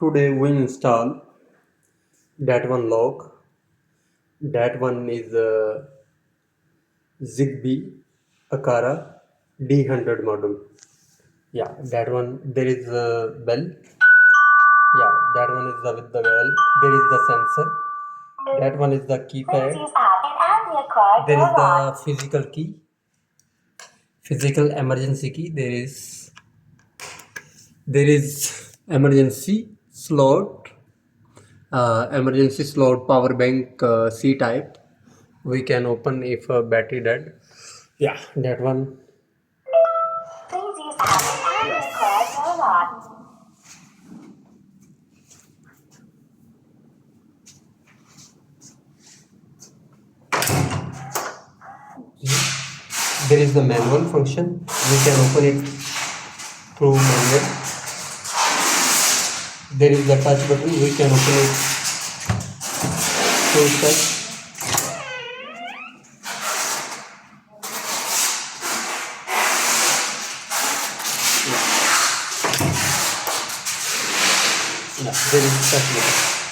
Today we install that one lock. That one is Zigbee Aqara D100 model. Yeah, that one there is a bell. Yeah, that one is with the bell. There is the sensor. That one is the keypad. There is the physical key, physical emergency key. There is emergency slot power bank C type. We can open if battery dead. Yeah, that one. Please use app and the correct robot. There is the manual function. We can open it through manual. There is the touch button. We can open it through touch. Yeah, there is touch button.